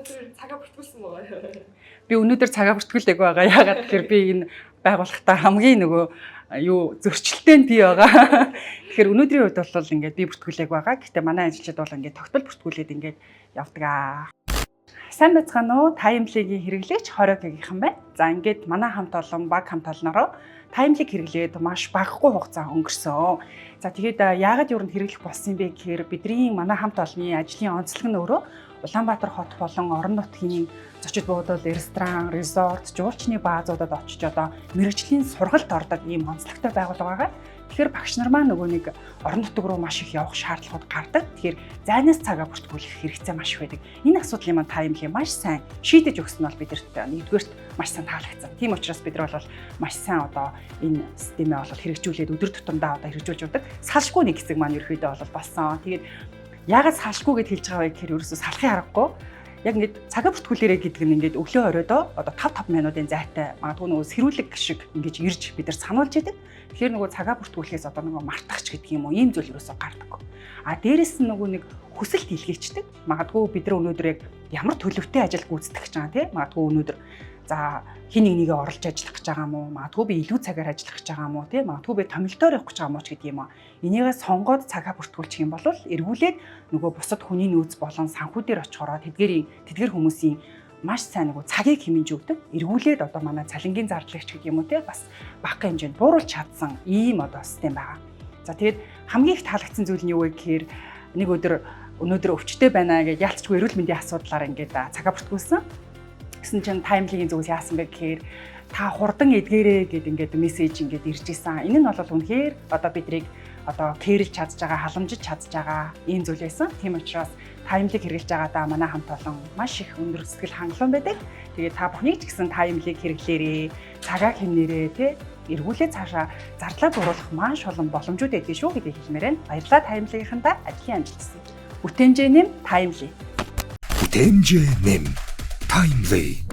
өнөөдөр цагаа бүртгүүлсэн байгаа. Би өнөөдөр цагаа бүртгүүлдэг байгаа. Яагаад тэгэхээр би энэ байгууллагатаа хамгийн нөгөө юу зөрчилтэй нь би байгаа. Тэгэхээр өнөөдрийн үед бол ингээд би бүртгүүлэг байгаа. Гэхдээ манай ажилчид бол ингээд тогтмол бүртгүүлээд ингээд явдаг аа. Сайн байцгаана уу? Таймлигийн хэрэглээч 20-гийн байна. За ингээд манай хамт олон баг хамт олноороо таймлиг хэрэглээд маш багагүй хугацаа өнгөрсөн. За тэгээд яагаад юу н хэрэглэх болсон юм бэ гэхээр бидний манай хамт олонний ажлын онцлог нь өөрөө Улаанбаатар хот болон орон нутгийн зочид буудал, ресторан, резорт, жуулчны баазуудад очиж одоо мэргэжлийн сургалт ордог ийм онцлогтой байгууллага байгаа. Тэгэхээр багш нар маань нөгөө нэг орон нутг руу маш их явах шаардлагууд гардаг. Тэгэхээр зайнаас цагаа бүртгүүлэх хэрэгцээ маш их байдаг. Энэ асуудлыг маань таймлиг маш сайн шийдэж өгсөн нь бол бидэрт нэгдүгээрт маш сайн таалагдсан. Тийм учраас бид нар бол маш сайн одоо энэ системээ бол хэрэгжүүлээд өдөр тутамдаа одоо хэрэгжүүлж явдаг. Салшгүй нэг хэсэг маань ерөөдөө бол болсон. Тэгээд яагаад салшгүй гэж хэлж байгаа вэ гэхээр ерөөсөө салахын аргагүй. Яг ингээд цагаа бүртгүүлээрэй гэдэг нь ингээд өглөө оройдоо одоо 5 минутын зайтай магадгүй нөгөө сэрүүлэг шиг ингээд ирж бид нар сануулж идэг. Тэгэхээр нөгөө цагаа бүртгүүлэхээс одоо нөгөө мартахч гэдэг юм уу ийм зүйл ерөөсөө гардаг. А дээрэс нь нөгөө нэг хүсэлт илгээчдэг. Магадгүй бид нар өнөөдөр яг ямар төлөвтэй ажил гүйцэтгэх гэж байгаа тийм магадгүй өнөөдөр за хин нэг нэгэ оролж ажиллах гэж байгаа юм уу? Магадгүй би илүү цагаар ажиллах гэж байгаа юм уу? Тийм магадгүй би томилтоор явах гэж байгаа юм уу ч гэдэг юм аа. Энийгээ сонгоод цагаа бүртгүүлчих юм бол эргүүлээд нөгөө бусад хүний нөөц болон санхүүдээр очихороо тэдгээр хүмүүсийн маш сайн нөгөө цагийг хэмнэж өгдөг. Эргүүлээд одоо манай цалингийн зарлагч гэдэг юм уу те бас бага хэмжээнд бууруулж чадсан ийм одоо систем байгаа. За тэгээд хамгийн их таалагдсан зүйл нь юу вэ гэхээр нэг өнөөдөр өвчтөй байна гэж ялцчгүй эрүүл мэндийн асуудлаар ингээд цагаа бүртгүүлсэн. Гэсэн чинь таймлигийн зүгээс яасан бэ гэхээр та хурдан эдгээрээ гэд ингээд мессеж ингээд ирж исэн. Энэ нь бол үнэхээр одоо бидрийг одоо кэрлж чадж байгаа, халамжиж чадж байгаа ийм зүйл байсан. Тийм учраас таймлиг хэрэглэж байгаадаа манай хамт олон маш их өндөр сэтгэл хангалуун байдаг. Тэгээд та бүхнийг ч гэсэн таймлиг хэрэглээрээ, цагаа хэмнээрээ тий эргүүлээ цаашаа зардлаа бууруулах маш олон боломжууд байдаг шүү гэдгийг хэлмээр байна. Баярлалаа таймлигийнхандаа ажлын амжилт хүсье. Бүтэнжээ нэм таймли. Бүтэнжээ нэм Timely.